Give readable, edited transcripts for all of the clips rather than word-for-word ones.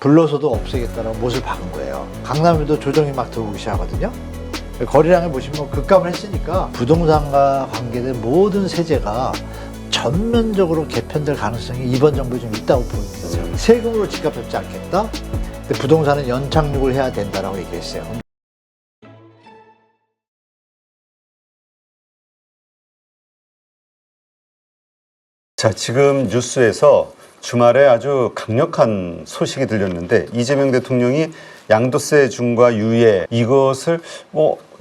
불러서도 없애겠다는 못을 박은 거예요. 강남에도 조정이 막 들어오기 시작하거든요. 거래량을 보시면 급감을 했으니까 부동산과 관계된 모든 세제가 전면적으로 개편될 가능성이 이번 정부에 좀 있다고 보입니다. 세금으로 집값 잡지 않겠다. 근데 부동산은 연착륙을 해야 된다라고 얘기했어요. 자, 지금 뉴스에서 주말에 아주 강력한 소식이 들렸는데 이재명 대통령이 양도세 중과 유예 이것을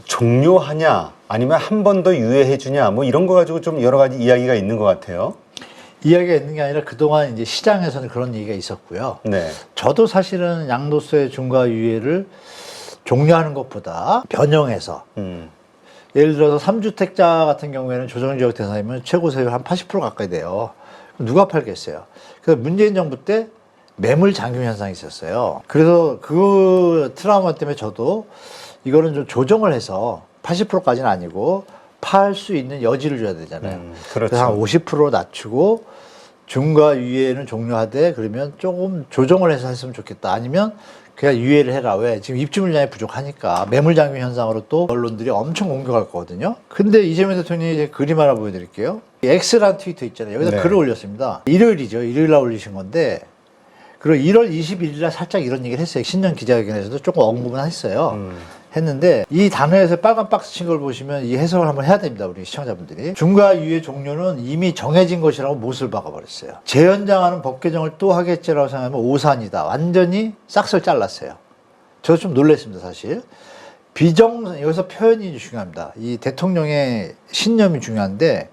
종료하냐 아니면 한 번 더 유예해 주냐 이런 거 가지고 좀 여러 가지 이야기가 있는 것 같아요. 이야기가 있는 게 아니라 그동안 이제 시장에서는 그런 얘기가 있었고요. 네. 저도 사실은 양도세 중과 유예를 종료하는 것보다 변형해서 예를 들어서 3주택자 같은 경우에는 조정지역 대상이면 최고 세율 한 80% 가까이 돼요. 누가 팔겠어요? 그래서 문재인 정부 때 매물 잠금 현상이 있었어요. 그래서 그 트라우마 때문에 저도 이거는 좀 조정을 해서 80%까지는 아니고 팔 수 있는 여지를 줘야 되잖아요. 그렇죠. 그래서 한 50% 낮추고 중과 유예는 종료하되 그러면 조금 조정을 해서 했으면 좋겠다. 아니면 그냥 유예를 해라. 왜? 지금 입주 물량이 부족하니까 매물 잠금 현상으로 또 언론들이 엄청 공격할 거거든요. 근데 이재명 대통령이 이제 그림 하나 보여드릴게요. X라는 트위터 있잖아요. 여기다 네. 글을 올렸습니다. 일요일이죠. 일요일 날 올리신 건데 그리고 1월 21일 날 살짝 이런 얘기를 했어요. 신년 기자회견에서도 조금 언급은 했어요. 했는데 이 단어에서 빨간 박스 친 걸 보시면 이 해석을 한번 해야 됩니다. 우리 시청자분들이. 중과 유예 종료는 이미 정해진 것이라고 못을 박아버렸어요. 재연장하는 법 개정을 또 하겠지라고 생각하면 오산이다. 완전히 싹을 잘랐어요. 저도 좀 놀랐습니다. 사실. 여기서 표현이 중요합니다. 이 대통령의 신념이 중요한데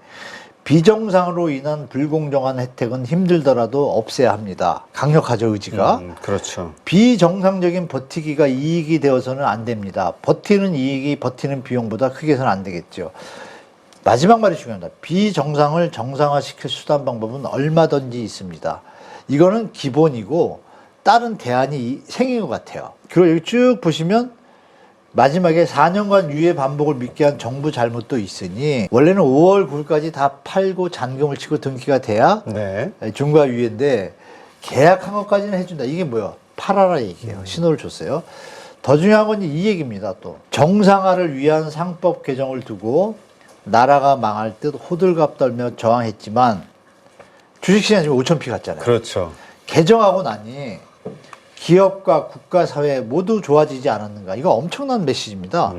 비정상으로 인한 불공정한 혜택은 힘들더라도 없애야 합니다. 강력하죠, 의지가. 그렇죠. 비정상적인 버티기가 이익이 되어서는 안 됩니다. 버티는 이익이 버티는 비용보다 크게 해서는 안 되겠죠. 마지막 말이 중요합니다. 비정상을 정상화시킬 수단 방법은 얼마든지 있습니다. 이거는 기본이고 다른 대안이 생긴 것 같아요. 그리고 여기 쭉 보시면 마지막에 4년간 유예 반복을 믿게 한 정부 잘못도 있으니 원래는 5월 9일까지 다 팔고 잔금을 치고 등기가 돼야 네. 중과 유예인데 계약한 것까지는 해준다. 이게 뭐야? 팔아라 얘기예요. 신호를 줬어요. 더 중요한 건 이 얘기입니다. 또 정상화를 위한 상법 개정을 두고 나라가 망할 듯 호들갑 떨며 저항했지만 주식시장 지금 5,000피 갔잖아요. 그렇죠. 개정하고 나니 기업과 국가 사회 모두 좋아지지 않았는가. 이거 엄청난 메시지입니다.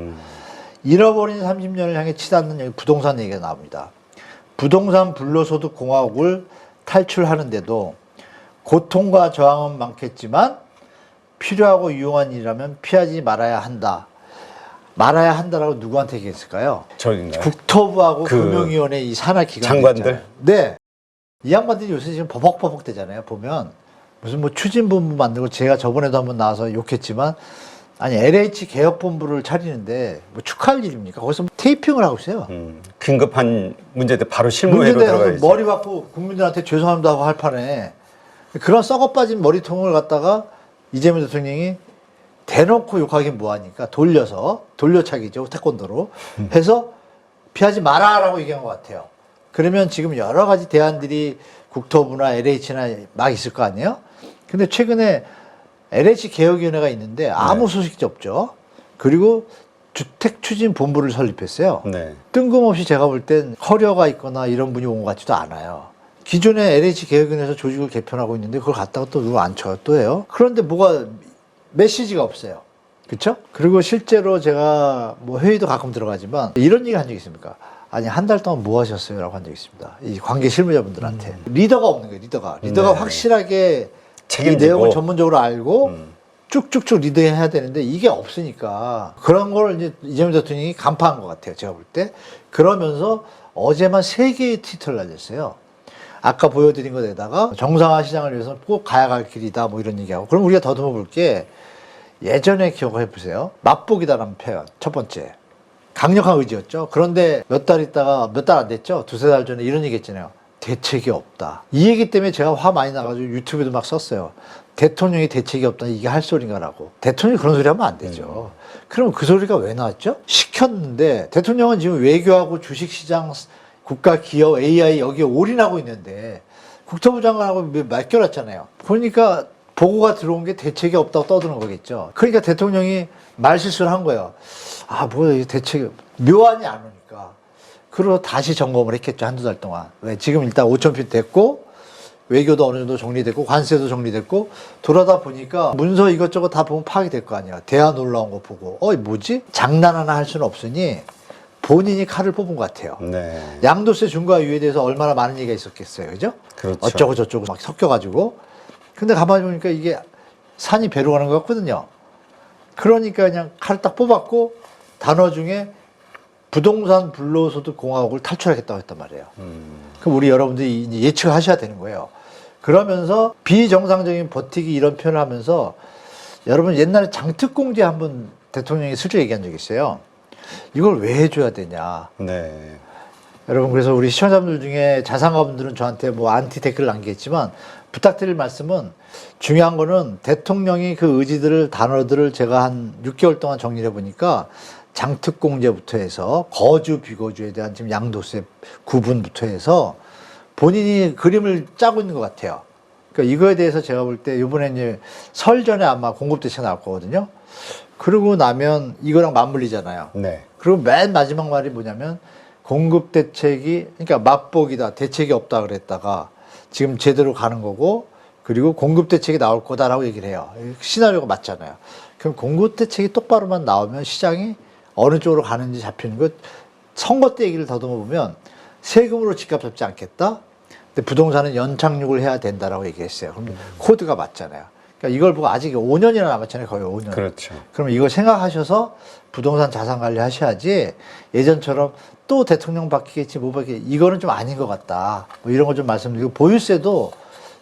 잃어버린 30년을 향해 치닫는 여기 부동산 얘기가 나옵니다. 부동산 불로소득 공화국을 탈출하는데도 고통과 저항은 많겠지만 필요하고 유용한 일이라면 피하지 말아야 한다. 말아야 한다라고 누구한테 얘기했을까요? 저인가요? 국토부하고 금융위원회 이 산하 기관 장관들? 네. 이 양반들이 요새 지금 버벅버벅 되잖아요. 보면 무슨 뭐 추진본부 만들고 제가 저번에도 한번 나와서 욕했지만 아니 LH 개혁본부를 차리는데 뭐 축하할 일입니까? 거기서 테이핑을 하고 있어요. 긴급한 문제들 바로 실무회로 들어가 있어요. 머리 받고 국민들한테 죄송합니다 하고 할 판에 그런 썩어빠진 머리통을 갖다가 이재명 대통령이 대놓고 욕하기 뭐하니까 돌려차기죠. 태권도로 해서 피하지 마라라고 얘기한 것 같아요. 그러면 지금 여러 가지 대안들이 국토부나 LH나 막 있을 거 아니에요? 근데 최근에 LH 개혁위원회가 있는데 아무 소식이 없죠. 그리고 주택추진본부를 설립했어요. 네. 뜬금없이 제가 볼 땐 커리어가 있거나 이런 분이 온 것 같지도 않아요. 기존에 LH 개혁위원회에서 조직을 개편하고 있는데 그걸 갖다가 또 누가 안 쳐요. 또 해요. 그런데 뭐가 메시지가 없어요. 그렇죠? 그리고 실제로 제가 뭐 회의도 가끔 들어가지만 이런 얘기 한 적 있습니까? 아니 한 달 동안 뭐 하셨어요? 라고 한 적 있습니다. 이 관계 실무자분들한테. 리더가 없는 거예요. 리더가 네. 확실하게 책임지고. 이 내용을 전문적으로 알고 쭉쭉쭉 리드해야 되는데 이게 없으니까 그런 걸 이제 이재명 대통령이 간파한 것 같아요. 제가 볼 때. 그러면서 어제만 3개의 트위터를 날렸어요. 아까 보여드린 것에다가 정상화 시장을 위해서는 꼭 가야 할 길이다 뭐 이런 얘기하고. 그럼 우리가 더듬어 볼 게 예전에 기억해 보세요. 맛보기다라는 표현. 첫 번째. 강력한 의지였죠. 그런데 몇 달 있다가 몇 달 안 됐죠. 2-3달 전에 이런 얘기 했잖아요. 대책이 없다. 이 얘기 때문에 제가 화 많이 나가지고 유튜브에도 막 썼어요. 대통령이 대책이 없다. 이게 할 소린가라고. 대통령이 그런 소리 하면 안 되죠. 그럼 그 소리가 왜 나왔죠? 시켰는데 대통령은 지금 외교하고 주식시장, 국가 기업, AI 여기에 올인하고 있는데 국토부 장관하고 맡겨놨잖아요. 보니까 보고가 들어온 게 대책이 없다고 떠드는 거겠죠. 그러니까 대통령이 말실수를 한 거예요. 아, 뭐야, 대책이 묘안이 안 오니까. 그리고 다시 점검을 했겠죠. 한두 달 동안. 왜? 지금 일단 5,000표 됐고, 외교도 어느 정도 정리됐고, 관세도 정리됐고, 돌아다 보니까 문서 이것저것 다 보면 파악이 될 거 아니야. 대안 올라온 거 보고. 뭐지? 장난 하나 할 수는 없으니 본인이 칼을 뽑은 것 같아요. 네. 양도세 중과 유예에 대해서 얼마나 많은 얘기가 있었겠어요. 그죠? 그렇죠. 어쩌고 저쩌고 막 섞여가지고. 근데 가만히 보니까 이게 산이 배로 가는 것 같거든요. 그러니까 그냥 칼을 딱 뽑았고, 단어 중에 부동산 불로소득 공화국을 탈출하겠다고 했단 말이에요. 그럼 우리 여러분들이 이제 예측을 하셔야 되는 거예요. 그러면서 비정상적인 버티기 이런 표현을 하면서 여러분 옛날에 장특공제 한번 대통령이 슬쩍 얘기한 적이 있어요. 이걸 왜 해줘야 되냐. 네. 여러분 그래서 우리 시청자분들 중에 자산가분들은 저한테 뭐 안티 댓글을 남기겠지만 부탁드릴 말씀은 중요한 거는 대통령이 그 의지들을 단어들을 제가 한 6개월 동안 정리해 보니까 장특공제부터 해서 거주 비거주에 대한 지금 양도세 구분부터 해서 본인이 그림을 짜고 있는 것 같아요. 그러니까 이거에 대해서 제가 볼 때 이번에 이제 설 전에 아마 공급대책 나올 거거든요. 그러고 나면 이거랑 맞물리잖아요. 네. 그리고 맨 마지막 말이 뭐냐면 공급대책이 그러니까 맛보기다 대책이 없다 그랬다가 지금 제대로 가는 거고 그리고 공급대책이 나올 거다라고 얘기를 해요. 시나리오가 맞잖아요. 그럼 공급대책이 똑바로만 나오면 시장이 어느 쪽으로 가는지 잡히는 것 선거 때 얘기를 더듬어 보면 세금으로 집값 잡지 않겠다. 근데 부동산은 연착륙을 해야 된다라고 얘기했어요. 그럼 코드가 맞잖아요. 그러니까 이걸 보고 아직 5년이나 남았잖아요. 거의 5년. 그렇죠. 그럼 이거 생각하셔서 부동산 자산 관리 하셔야지 예전처럼 또 대통령 바뀌겠지 뭐 바뀌겠지 이거는 좀 아닌 것 같다. 뭐 이런 거 좀 말씀드리고 보유세도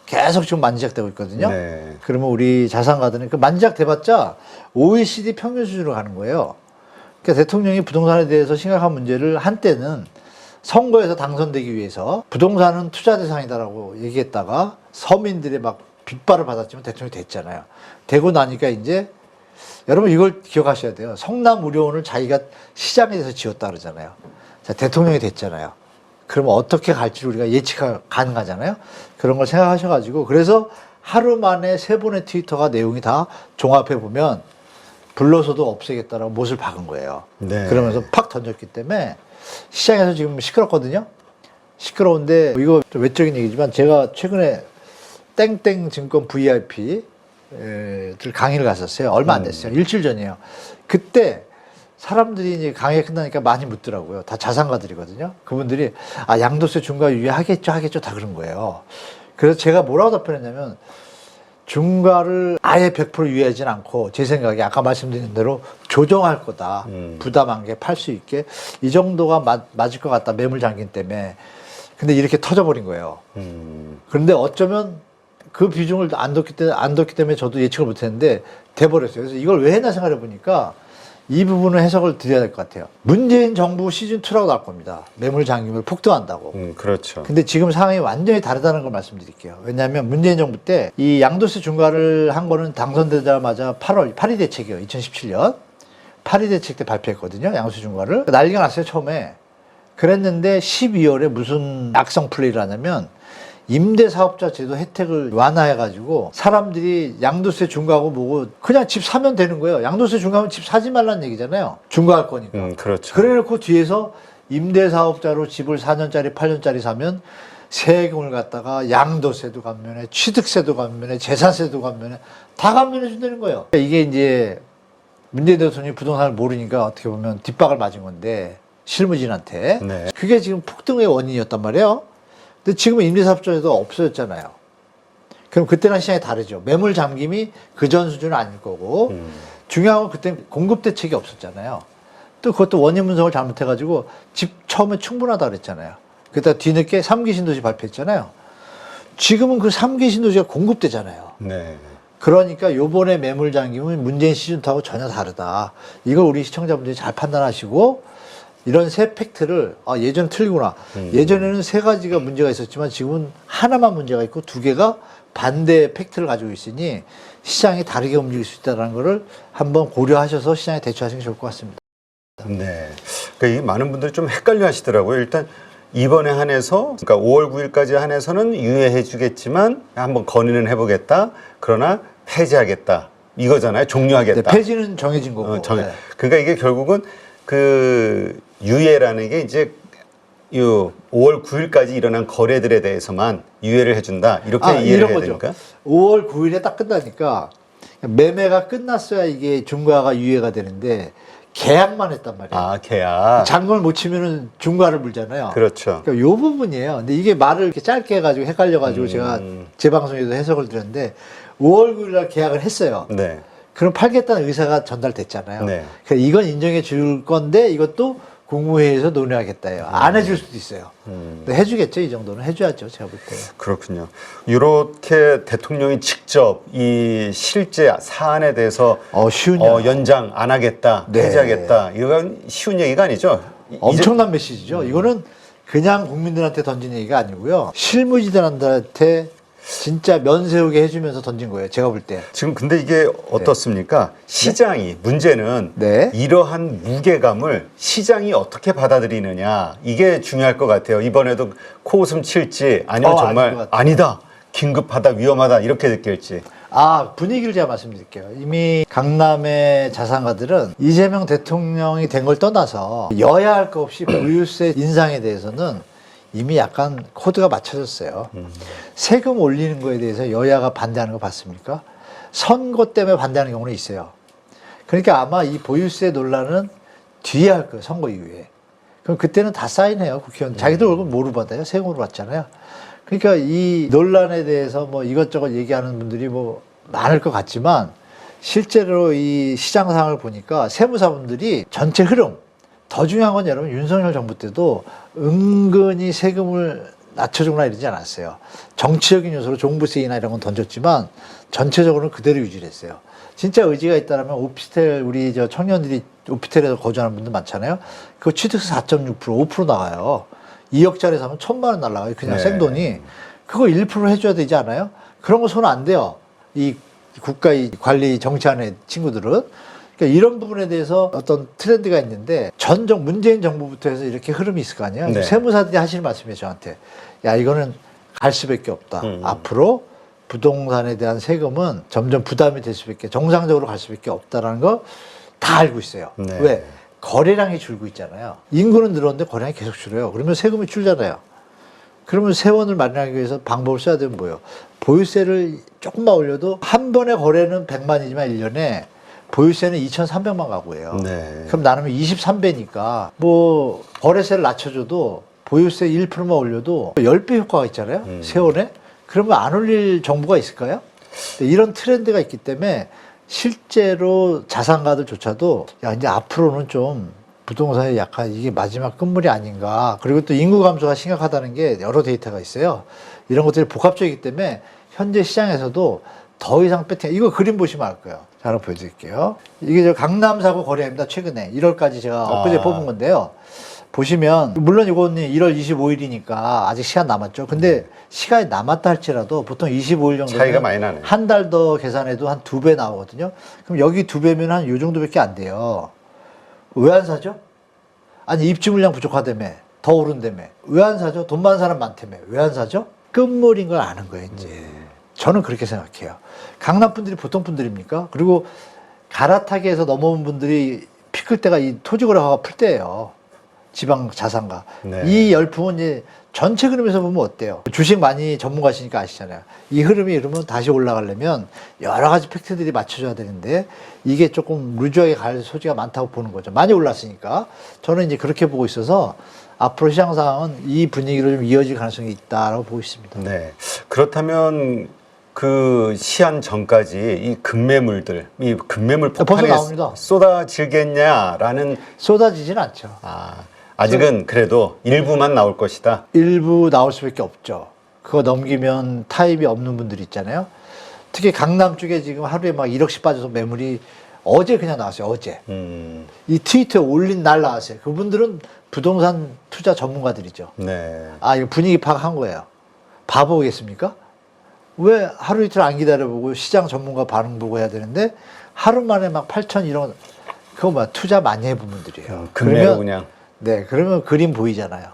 계속 지금 만지작되고 있거든요. 네. 그러면 우리 자산가들은 그 만지작 돼봤자 OECD 평균 수준으로 가는 거예요. 그러니까 대통령이 부동산에 대해서 심각한 문제를 한때는 선거에서 당선되기 위해서 부동산은 투자 대상이다라고 얘기했다가 서민들의 막 빗발을 받았지만 대통령이 됐잖아요. 되고 나니까 이제 여러분 이걸 기억하셔야 돼요. 성남의료원을 자기가 시장에 대해서 지었다 그러잖아요. 자, 대통령이 됐잖아요. 그러면 어떻게 갈지 우리가 예측가 가능하잖아요. 그런 걸 생각하셔가지고 그래서 하루 만에 3번의 트위터가 내용이 다 종합해 보면 불로소득 없애겠다라고 못을 박은 거예요. 네. 그러면서 팍 던졌기 때문에 시장에서 지금 시끄럽거든요. 시끄러운데 이거 좀 외적인 얘기지만 제가 최근에 땡땡 증권 VIP 들 강의를 갔었어요. 얼마 안 됐어요. 일주일 전이에요. 그때 사람들이 이제 강의가 끝나니까 많이 묻더라고요. 다 자산가들이거든요. 그분들이 아 양도세 중과 유예하겠죠 하겠죠 다 그런 거예요. 그래서 제가 뭐라고 답변했냐면 중과를 아예 100% 유예하진 않고 제 생각에 아까 말씀드린 대로 조정할 거다. 부담한 게 팔 수 있게 이 정도가 맞을 것 같다. 매물 잠긴 때문에. 근데 이렇게 터져버린 거예요. 그런데 어쩌면 그 비중을 안 뒀기 때문에 저도 예측을 못했는데 돼버렸어요. 그래서 이걸 왜 했나 생각해 보니까 이 부분을 해석을 드려야 될 것 같아요. 문재인 정부 시즌2라고 나올 겁니다. 매물 잠김을 폭등한다고. 그렇죠. 근데 지금 상황이 완전히 다르다는 걸 말씀드릴게요. 왜냐하면 문재인 정부 때 이 양도세 중과를 한 거는 당선되자마자 8이 대책이에요. 2017년. 8이 대책 때 발표했거든요. 양도세 중과를. 난리가 났어요, 처음에. 그랬는데 12월에 무슨 악성 플레이를 하냐면 임대사업자 제도 혜택을 완화해가지고 사람들이 양도세 중과하고 뭐고 그냥 집 사면 되는 거예요. 양도세 중과하면 집 사지 말라는 얘기잖아요. 중과할 거니까. 그렇죠. 그래놓고 뒤에서 임대사업자로 집을 4년짜리, 8년짜리 사면 세금을 갖다가 양도세도 감면해, 취득세도 감면해, 재산세도 감면해, 다 감면해 준다는 거예요. 이게 이제 문재인 대통령이 부동산을 모르니까 어떻게 보면 뒷박을 맞은 건데 실무진한테. 네. 그게 지금 폭등의 원인이었단 말이에요. 근데 지금은 임대사업자에도 없어졌잖아요. 그럼 그때랑 시장이 다르죠. 매물 잠김이 그전 수준은 아닐 거고 중요한 건 그때 공급 대책이 없었잖아요. 또 그것도 원인 분석을 잘못해가지고 집 처음에 충분하다 그랬잖아요. 그러다 뒤늦게 3기 신도시 발표했잖아요. 지금은 그 3기 신도시가 공급되잖아요. 네. 그러니까 요번에 매물 잠김은 문재인 시즌2하고 전혀 다르다. 이걸 우리 시청자분들이 잘 판단하시고 이런 세 팩트를 아 예전에 틀리구나. 예전에는 3가지가 문제가 있었지만 지금은 하나만 문제가 있고 2개가 반대 팩트를 가지고 있으니 시장이 다르게 움직일 수 있다는 것을 한번 고려하셔서 시장에 대처하시는 게 좋을 것 같습니다. 네. 그러니까 이 많은 분들이 좀 헷갈려 하시더라고요. 일단 이번에 한해서 그러니까 5월 9일까지 한해서는 유예해 주겠지만 한번 건의는 해보겠다. 그러나 폐지하겠다. 이거잖아요. 종료하겠다. 네, 폐지는 정해진 거고. 네. 그러니까 이게 결국은 그 유예라는 게 이제 요 5월 9일까지 일어난 거래들에 대해서만 유예를 해준다. 이렇게 이해를 이런 해야 거죠. 됩니까? 5월 9일에 딱 끝나니까 매매가 끝났어야 이게 중과가 유예가 되는데 계약만 했단 말이에요. 아, 계약. 잔금을 못 치면은 중과를 물잖아요. 그렇죠. 그러니까 요 부분이에요. 근데 이게 말을 이렇게 짧게 해가지고 헷갈려가지고 제가 제 방송에도 해석을 드렸는데 5월 9일날 계약을 했어요. 네. 그럼 팔겠다는 의사가 전달됐잖아요. 네. 그러니까 이건 인정해 줄 건데 이것도 국무회의에서 논의하겠다요. 안 해줄 수도 있어요. 근데 해주겠죠. 이 정도는 해줘야죠. 제가 볼 때. 그렇군요. 이렇게 대통령이 직접 이 실제 사안에 대해서 쉬운 연장 안 하겠다, 네. 폐지하겠다. 이건 쉬운 얘기가 아니죠. 엄청난 메시지죠. 이거는 그냥 국민들한테 던진 얘기가 아니고요. 실무지들한테 진짜 면 세우게 해주면서 던진 거예요. 제가 볼 때. 지금 근데 이게 어떻습니까? 시장이 문제는 네. 이러한 무게감을 시장이 어떻게 받아들이느냐 이게 중요할 것 같아요. 이번에도 코웃음 칠지 아니면 아닐 것 정말 같아요. 아니다, 긴급하다, 위험하다 이렇게 느낄지. 분위기를 제가 말씀드릴게요. 이미 강남의 자산가들은 이재명 대통령이 된 걸 떠나서 여야 할 것 없이 보유세 인상에 대해서는 이미 약간 코드가 맞춰졌어요. 세금 올리는 거에 대해서 여야가 반대하는 거 봤습니까? 선거 때문에 반대하는 경우는 있어요. 그러니까 아마 이 보유세 논란은 뒤에 할 거예요. 선거 이후에. 그럼 그때는 다 사인해요. 국회의원. 자기들 월급 뭐로 받아요? 세금으로 받잖아요. 그러니까 이 논란에 대해서 뭐 이것저것 얘기하는 분들이 뭐 많을 것 같지만 실제로 이 시장 상황을 보니까 세무사분들이 전체 흐름, 더 중요한 건 여러분 윤석열 정부 때도 은근히 세금을 낮춰주거나 이러지 않았어요. 정치적인 요소로 종부세나 이런 건 던졌지만 전체적으로는 그대로 유지를 했어요. 진짜 의지가 있다면 오피스텔 우리 저 청년들이 오피스텔에서 거주하는 분들 많잖아요. 그거 취득세 4.6% 5% 나가요. 2억짜리 사면 1,000만 원 날라가요. 그냥 네. 생돈이. 그거 1% 해줘야 되지 않아요? 그런 거 손 안 대요. 이 국가 이 관리 정치하는 친구들은. 그러니까 이런 부분에 대해서 어떤 트렌드가 있는데 문재인 정부부터 해서 이렇게 흐름이 있을 거 아니에요. 네. 세무사들이 하시는 말씀이에요, 저한테. 야, 이거는 갈 수밖에 없다. 앞으로 부동산에 대한 세금은 점점 부담이 될 수밖에, 정상적으로 갈 수밖에 없다라는 거 다 알고 있어요. 네. 왜? 거래량이 줄고 있잖아요. 인구는 늘었는데 거래량이 계속 줄어요. 그러면 세금이 줄잖아요. 그러면 세원을 마련하기 위해서 방법을 써야 되면 뭐예요? 보유세를 조금만 올려도 한 번에 거래는 100만이지만 1년에 보유세는 2,300만 가구예요. 네. 그럼 나누면 23배니까 뭐 거래세를 낮춰줘도 보유세 1%만 올려도 10배 효과가 있잖아요. 세원에. 그러면 안 올릴 정부가 있을까요? 이런 트렌드가 있기 때문에 실제로 자산가들조차도 야 이제 앞으로는 좀 부동산이 약간 이게 마지막 끝물이 아닌가. 그리고 또 인구 감소가 심각하다는 게 여러 데이터가 있어요. 이런 것들이 복합적이기 때문에 현재 시장에서도 더 이상 이거 그림 보시면 알 거예요. 자, 하나 보여드릴게요. 이게 저 강남 사고 거래입니다. 최근에 1월까지 제가 엊그제 뽑은 건데요. 보시면 물론 이거는 1월 25일이니까 아직 시간 남았죠. 근데 시간이 남았다 할지라도 보통 25일 정도면 차이가 많이 나네요. 한 달 더 계산해도 한 2배 나오거든요. 그럼 여기 2배면 한 요 정도밖에 안 돼요. 왜 안 사죠? 아니 입주 물량 부족하다며, 더 오른다며. 왜 안 사죠? 돈 많은 사람 많다며. 왜 안 사죠? 끝물인 걸 아는 거예요, 이제. 저는 그렇게 생각해요. 강남 분들이 보통 분들입니까? 그리고 갈아타기에서 넘어온 분들이 피 클 때가 이 토지거래화가 풀 때예요. 지방 자산가. 네. 이 열풍은 이제 전체 흐름에서 보면 어때요? 주식 많이 전문가시니까 아시잖아요. 이 흐름이 이러면 다시 올라가려면 여러 가지 팩트들이 맞춰져야 되는데 이게 조금 루즈하게 갈 소지가 많다고 보는 거죠. 많이 올랐으니까. 저는 이제 그렇게 보고 있어서 앞으로 시장 상황은 이 분위기로 좀 이어질 가능성이 있다라고 보고 있습니다. 네. 그렇다면 그 시한 전까지 이 급매물들, 이 급매물 폭탄이 나옵니다. 쏟아지겠냐라는 쏟아지진 않죠. 아직은 그래도 일부만 나올 것이다. 일부 나올 수밖에 없죠. 그거 넘기면 타입이 없는 분들이 있잖아요. 특히 강남 쪽에 지금 하루에 막 1억씩 빠져서 매물이 어제 그냥 나왔어요. 어제. 이 트위터에 올린 날 나왔어요. 그분들은 부동산 투자 전문가들이죠. 네. 이거 분위기 파악한 거예요. 바보겠습니까? 왜 하루 이틀 안 기다려보고 시장 전문가 반응 보고 해야 되는데 하루 만에 막 8천 이런 그거 뭐 투자 많이 해본 분들이에요. 금매로 그냥. 네, 그러면 그림 보이잖아요.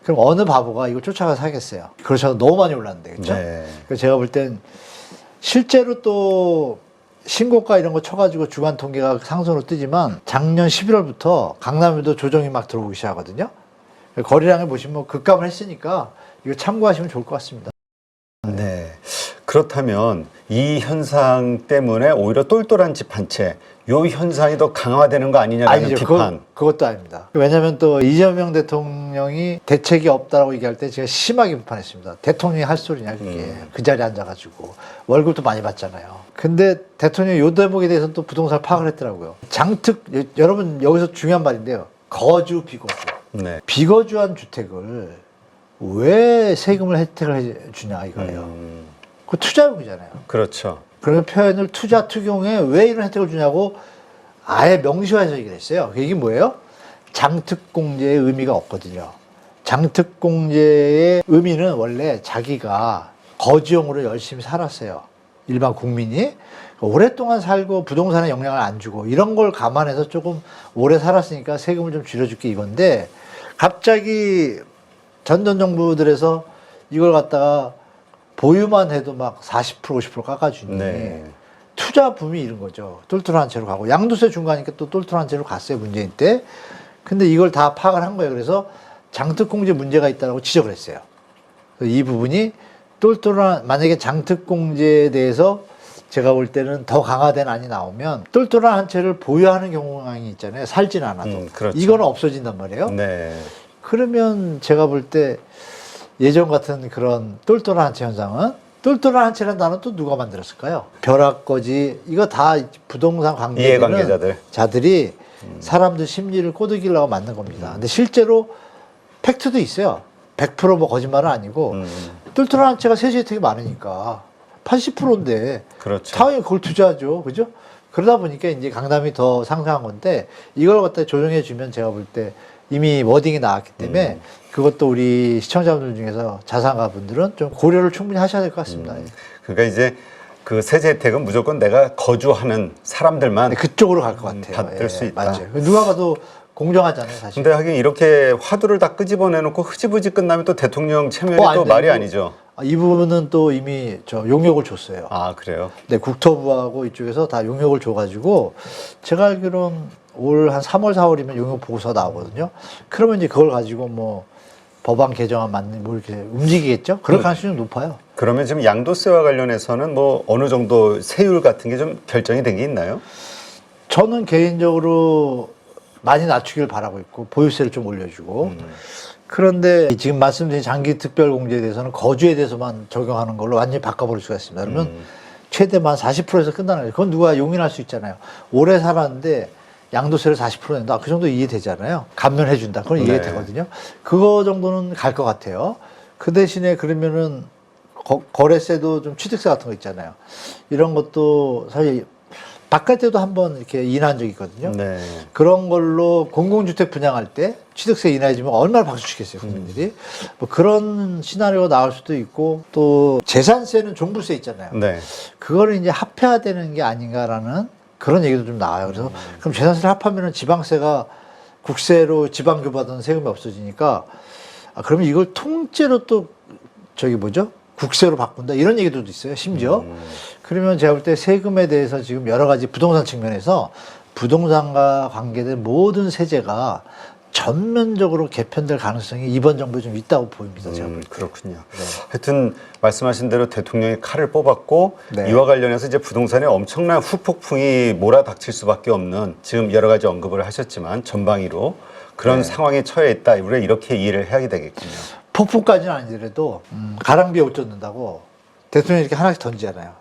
그럼 어느 바보가 이걸 쫓아가서 사겠어요? 그렇죠. 너무 많이 올랐는데, 그렇죠? 네. 그래서 제가 볼 땐 실제로 또 신고가 이런 거 쳐가지고 주간 통계가 상승으로 뜨지만 작년 11월부터 강남에도 조정이 막 들어오기 시작하거든요. 거래량을 보시면 급감을 했으니까 이거 참고하시면 좋을 것 같습니다. 네. 그렇다면 이 현상 때문에 오히려 똘똘한 집 한 채, 요 현상이 더 강화되는 거 아니냐라는 아니죠. 비판. 그것도 아닙니다. 왜냐하면 또 이재명 대통령이 대책이 없다라고 얘기할 때 제가 심하게 비판했습니다. 대통령이 할 소리냐 그게. 그 자리에 앉아가지고 월급도 많이 받잖아요. 근데 대통령이 요 대목에 대해서는 또 부동산 파악을 했더라고요. 장특, 여러분 여기서 중요한 말인데요. 거주, 비거주. 네. 비거주한 주택을 왜 세금을 혜택을 해주냐 이거예요. 그 투자용이잖아요. 그렇죠. 그러면 표현을 투자 투경에 왜 이런 혜택을 주냐고 아예 명시화해서 얘기를 했어요. 이게 뭐예요? 장특공제의 의미가 없거든요. 장특공제의 의미는 원래 자기가 거주용으로 열심히 살았어요. 일반 국민이 오랫동안 살고 부동산에 영향을 안 주고 이런 걸 감안해서 조금 오래 살았으니까 세금을 좀 줄여줄게 이건데 갑자기 전전 정부들에서 이걸 갖다가 보유만 해도 막 40% 50% 깎아주니 네. 투자 붐이 이런 거죠. 똘똘한 채로 가고 양도세 중과니까 또 똘똘한 채로 갔어요 문재인 때. 근데 이걸 다 파악을 한 거예요. 그래서 장특공제 문제가 있다고 지적을 했어요. 그래서 이 부분이 똘똘한 만약에 장특공제에 대해서 제가 볼 때는 더 강화된 안이 나오면 똘똘한 한 채를 보유하는 경향이 있잖아요. 살지는 않아도. 그렇죠. 이거는 없어진단 말이에요. 네. 그러면 제가 볼 때 예전 같은 그런 똘똘한 한 채 현상은 똘똘한 한 채라는 단어는 또 누가 만들었을까요? 벼락거지 이거 다 부동산 이해관계자들. 자들이 사람들 심리를 꼬드기려고 만든 겁니다. 근데 실제로 팩트도 있어요. 100%뭐 거짓말은 아니고 똘똘한 한 채가 세제 혜택이 많으니까 80%인데 그렇죠. 당연히 그걸 투자하죠. 그죠? 그러다 보니까 이제 강남이 더 상승한 건데 이걸 갖다 조정해 주면 제가 볼 때 이미 워딩이 나왔기 때문에 그것도 우리 시청자분들 중에서 자산가 분들은 좀 고려를 충분히 하셔야 될 것 같습니다. 그러니까 이제 그 세제 혜택은 무조건 내가 거주하는 사람들만 네, 그쪽으로 갈 것 같아요. 받을 수 있다. 맞아요. 누가 봐도 공정하잖아요, 사실. 근데 하긴 이렇게 화두를 다 끄집어내놓고 흐지부지 끝나면 또 대통령 체면이 또 아닌데, 말이 이거- 아니죠. 이 부분은 또 이미 저 용역을 줬어요. 아, 그래요? 네, 국토부하고 이쪽에서 다 용역을 줘가지고 제가 알기로는 올 한 3월, 4월이면 용역 보고서가 나오거든요. 그러면 이제 그걸 가지고 뭐 법안 개정안 맞는 뭐 이렇게 움직이겠죠? 그럴 가능성이 좀 높아요. 그러면 지금 양도세와 관련해서는 뭐 어느 정도 세율 같은 게 좀 결정이 된 게 있나요? 저는 개인적으로 많이 낮추기를 바라고 있고 보유세를 좀 올려주고 그런데 지금 말씀드린 장기 특별공제에 대해서는 거주에 대해서만 적용하는 걸로 완전히 바꿔버릴 수가 있습니다. 그러면 최대만 40%에서 끝나는 거예요. 그건 누가 용인할 수 있잖아요. 오래 살았는데 양도세를 40% 낸다. 그 정도 이해되잖아요. 감면해준다. 그건 네. 이해되거든요. 그거 정도는 갈 것 같아요. 그 대신에 그러면은 거래세도 좀 취득세 같은 거 있잖아요. 이런 것도 사실 바깥에도 한번 이렇게 인한 적이 있거든요. 네. 그런 걸로 공공주택 분양할 때 취득세 인하해주면 얼마나 박수 치겠어요, 국민들이. 뭐 그런 시나리오가 나올 수도 있고 또 재산세는 종부세 있잖아요. 네. 그거를 이제 합해야되는 게 아닌가라는 그런 얘기도 좀 나와요. 그래서 그럼 재산세를 합하면은 지방세가 국세로 지방교 받은 세금이 없어지니까 그러면 이걸 통째로 또 저기 뭐죠? 국세로 바꾼다 이런 얘기도 있어요. 심지어 그러면 제가 볼 때 세금에 대해서 지금 여러 가지 부동산 측면에서 부동산과 관계된 모든 세제가 전면적으로 개편될 가능성이 이번 정부에 좀 있다고 보입니다. 제가 볼 때. 그렇군요. 하여튼 말씀하신 대로 대통령이 칼을 뽑았고 네. 이와 관련해서 이제 부동산에 엄청난 후폭풍이 몰아닥칠 수밖에 없는 지금 여러 가지 언급을 하셨지만 전방위로 그런 상황에 처해 있다. 우리가 이렇게 이해를 해야 되겠군요. 폭풍까지는 아니더라도 가랑비에 옷 젖는다고 대통령이 이렇게 하나씩 던지잖아요.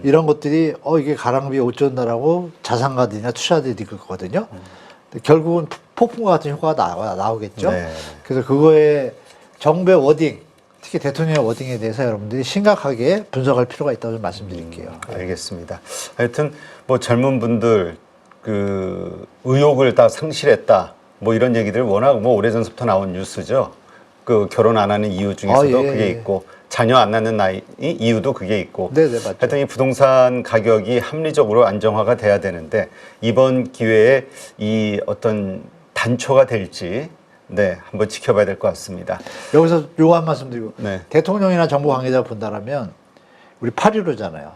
이런 것들이 이게 가랑비에 옷 젖는다라고 자산가들이나 투자자들이 느낄 거거든요. 근데 결국은 폭풍과 같은 효과가 나오겠죠. 네. 그래서 그거에 정부의 워딩, 특히 대통령의 워딩에 대해서 여러분들이 심각하게 분석할 필요가 있다고 좀 말씀드릴게요. 알겠습니다. 하여튼 뭐 젊은 분들 그 의욕을 다 상실했다. 뭐 이런 얘기들 워낙 뭐 오래전부터 나온 뉴스죠. 그 결혼 안 하는 이유 중에서도 예, 그게 예. 있고 자녀 안 낳는 나이 이유도 그게 있고. 네네, 맞죠. 하여튼 이 부동산 가격이 합리적으로 안정화가 돼야 되는데 이번 기회에 이 어떤 단초가 될지 네, 한번 지켜봐야 될 것 같습니다. 여기서 요거 한 말씀 드리고 네. 대통령이나 정부 관계자가 본다라면 우리 8.15잖아요.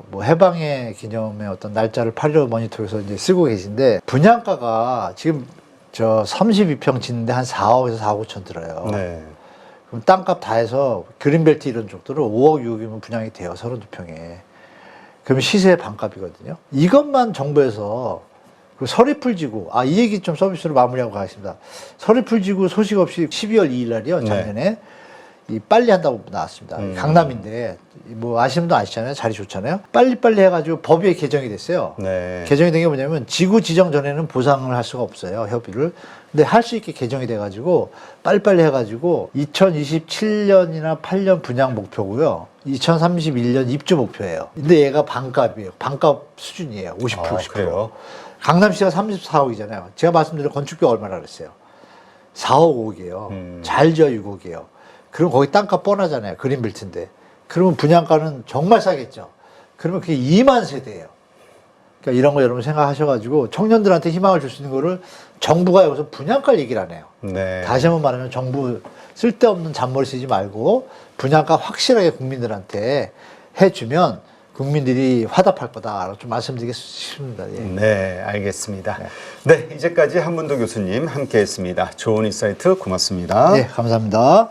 뭐 해방의 기념의 어떤 날짜를 8.15 모니터에서 이제 쓰고 계신데 분양가가 지금 저 32평 짓는데 한 4억에서 4억 5천 들어요. 네. 그럼 땅값 다 해서 그린벨트 이런 쪽들은 5억 6억이면 분양이 돼요. 32평에. 그러면 시세의 반값이거든요. 이것만 정부에서 그 서리풀지구, 이 얘기 좀 서비스로 마무리하고 가겠습니다. 서리풀지구 소식 없이 12월 2일 날이요, 작년에 이 빨리 한다고 나왔습니다. 강남인데 뭐 아시는 분 아시잖아요. 자리 좋잖아요. 빨리빨리 해가지고 법이 개정이 됐어요. 네. 개정이 된 게 뭐냐면 지구 지정 전에는 보상을 할 수가 없어요. 협의를. 근데 할 수 있게 개정이 돼가지고 빨리빨리 해가지고 2027년이나 8년 분양 목표고요. 2031년 입주 목표예요. 근데 얘가 반값이에요. 반값 수준이에요. 50%, 60%. 그래요? 강남시가 34억이잖아요. 제가 말씀드린 건축비가 얼마나 그랬어요? 4억 5억이에요. 잘 지어 6억이에요. 그럼 거기 땅값 뻔하잖아요. 그린벨트인데. 그러면 분양가는 정말 싸겠죠. 그러면 그게 2만 세대예요. 그러니까 이런 거 여러분 생각하셔가지고 청년들한테 희망을 줄 수 있는 거를 정부가 여기서 분양가 얘기를 안 해요. 네. 다시 한번 말하면 정부 쓸데없는 잔머리 쓰지 말고 분양가 확실하게 국민들한테 해주면 국민들이 화답할 거다. 좀 말씀드리겠습니다. 예. 네, 알겠습니다. 네, 이제까지 한문도 교수님 함께 했습니다. 좋은 인사이트 고맙습니다. 예, 감사합니다.